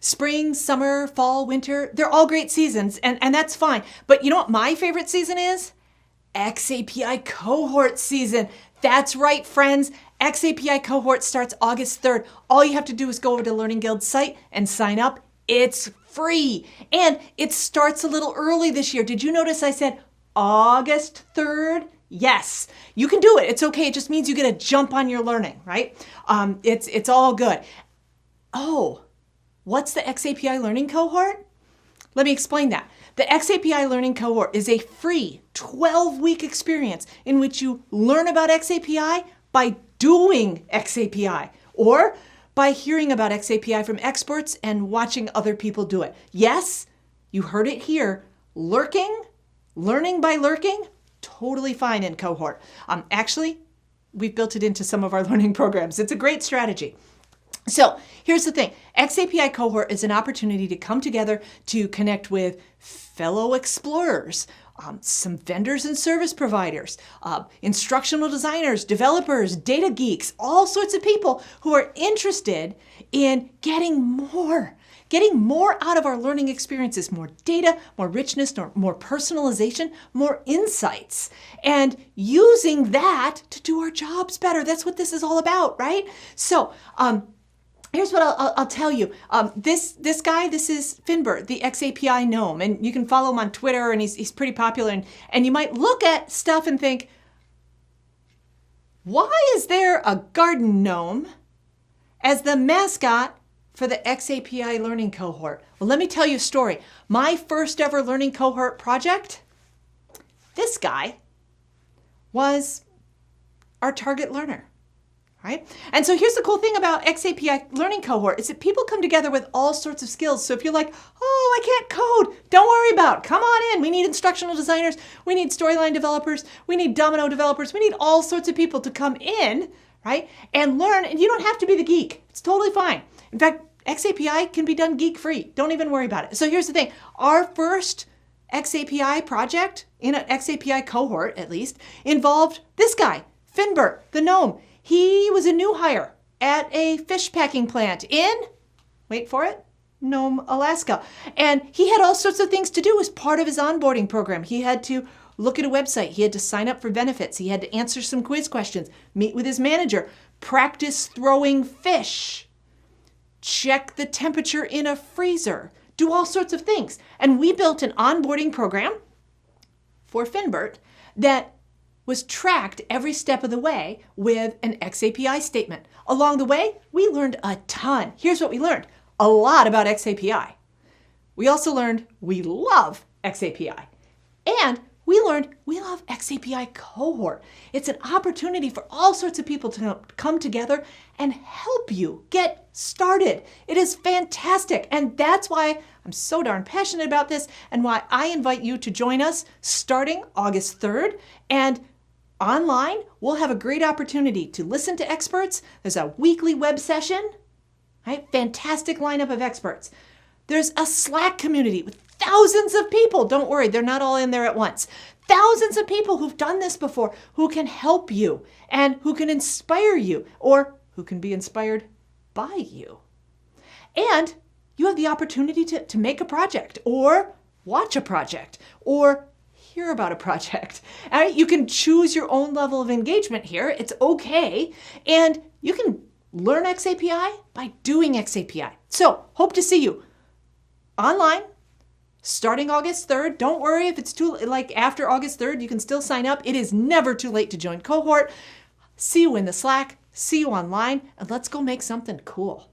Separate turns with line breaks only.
Spring, summer, fall, winter, they're all great seasons, and that's fine. But you know what my favorite season is? xAPI Cohort season. That's right, friends. xAPI Cohort starts August 3rd. All you have to do is go over to Learning Guild's site and sign up. It's free. And it starts a little early this year. Did you notice I said August 3rd? Yes, you can do it. It's okay. It just means you get a jump on your learning, right? It's all good. Oh, what's the xAPI Learning Cohort? Let me explain that. The xAPI Learning Cohort is a free 12-week experience in which you learn about xAPI by doing xAPI or by hearing about xAPI from experts and watching other people do it. Yes, you heard it here. Learning by lurking, totally fine in Cohort. Actually, we've built it into some of our learning programs. It's a great strategy. So here's the thing. xAPI Cohort is an opportunity to come together to connect with fellow explorers, some vendors and service providers, instructional designers, developers, data geeks, all sorts of people who are interested in getting more out of our learning experiences, more data, more richness, more personalization, more insights, and using that to do our jobs better. That's what this is all about, right? So, here's what I'll tell you. This guy, this is Finbert, the xAPI gnome, and you can follow him on Twitter, and he's pretty popular. And you might look at stuff and think, why is there a garden gnome as the mascot for the xAPI Learning Cohort? Well, let me tell you a story. My first ever Learning Cohort project, this guy was our target learner. Right? And so here's the cool thing about xAPI Learning Cohort is that people come together with all sorts of skills. So if you're like, oh, I can't code, don't worry about it. Come on in. We need instructional designers. We need storyline developers. We need domino developers. We need all sorts of people to come in, right, and learn. And you don't have to be the geek. It's totally fine. In fact, xAPI can be done geek-free. Don't even worry about it. So here's the thing. Our first xAPI project, in an xAPI cohort at least, involved this guy, Finbert, the gnome. He was a new hire at a fish packing plant in, wait for it, Nome, Alaska. And he had all sorts of things to do as part of his onboarding program. He had to look at a website. He had to sign up for benefits. He had to answer some quiz questions, meet with his manager, practice throwing fish, check the temperature in a freezer, do all sorts of things. And we built an onboarding program for Finbert that was tracked every step of the way with an xAPI statement. Along the way, we learned a ton. Here's what we learned. A lot about xAPI. We also learned we love xAPI. And we learned we love xAPI Cohort. It's an opportunity for all sorts of people to come together and help you get started. It is fantastic. And that's why I'm so darn passionate about this and why I invite you to join us starting August 3rd. And online, we'll have a great opportunity to listen to experts. There's a weekly web session, right? Fantastic lineup of experts. There's a Slack community with thousands of people. Don't worry, they're not all in there at once. Thousands of people who've done this before, who can help you and who can inspire you or who can be inspired by you. And you have the opportunity to make a project or watch a project or hear about a project. All right, you can choose your own level of engagement here. It's okay. And you can learn xAPI by doing xAPI. So hope to see you online starting August 3rd. Don't worry if it's after August 3rd, you can still sign up. It is never too late to join Cohort. See you in the Slack, see you online, and let's go make something cool.